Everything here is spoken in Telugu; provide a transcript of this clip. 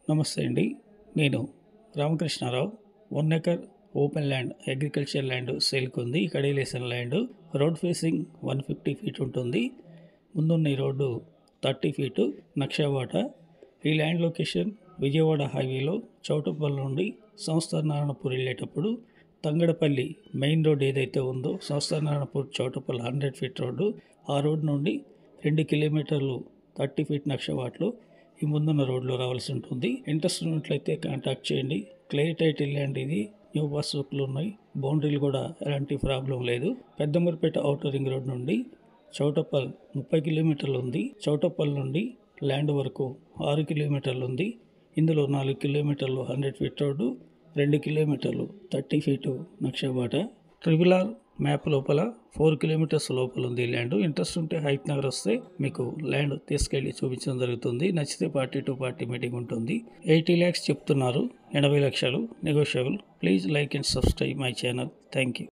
నమస్తే అండి. నేను Ramakrishnarao. 1 acre open land, agriculture land సేల్కి ఉంది. కడిలేసిన ల్యాండ్, రోడ్ ఫేసింగ్ 150 ఫీట్ ఉంటుంది. ముందున్న ఈ రోడ్డు 30 ఫీటు నక్షవాట. ఈ ల్యాండ్ లొకేషన్ విజయవాడ హైవేలో చౌటుప్పల్ నుండి సంస్థానారాయణపూర్ వెళ్ళేటప్పుడు తంగడపల్లి మెయిన్ రోడ్ ఏదైతే ఉందో సంస్థానారాయణపూర్ చౌటుప్పల్ 100 ఫీట్ రోడ్డు, ఆ రోడ్ నుండి 2 కిలోమీటర్లు 30 ఫీట్ నక్షవాట్లో ఈ ముందున్న రోడ్లో రావాల్సి ఉంటుంది. ఇంట్రెస్ట్ ఉన్నట్లయితే కాంటాక్ట్ చేయండి. క్లియర్ టైటిల్ ల్యాండ్ ఇది. న్యూ బస్ బుక్లు ఉన్నాయి. బౌండరీలు కూడా ఎలాంటి ప్రాబ్లం లేదు. పెద్దమూరిపేట ఔటర్ రింగ్ రోడ్ నుండి చౌటుప్పల్ 30 కిలోమీటర్లు ఉంది. చౌటుప్పల్ నుండి ల్యాండ్ వరకు 6 కిలోమీటర్లు ఉంది. ఇందులో 4 కిలోమీటర్లు 100 ఫీట్ రోడ్డు, 2 కిలోమీటర్లు 30 ఫీటు నక్షబాట. ట్రిబుల్-ఆర్ మ్యాప్ లోపల 4 కిలోమీటర్స్ లోపల ఉంది ల్యాండ్. ఇంట్రెస్ట్ ఉంటే హైత్ నగర్ వస్తే మీకు ల్యాండ్ తీసుకెళ్ళి చూపించడం జరుగుతుంది. నచ్చితే పార్టీ టు పార్టీ మీటింగ్ ఉంటుంది. 80 lakhs చెప్తున్నారు. 80 లక్షలు negotiable. Please like and subscribe my channel. Thank you.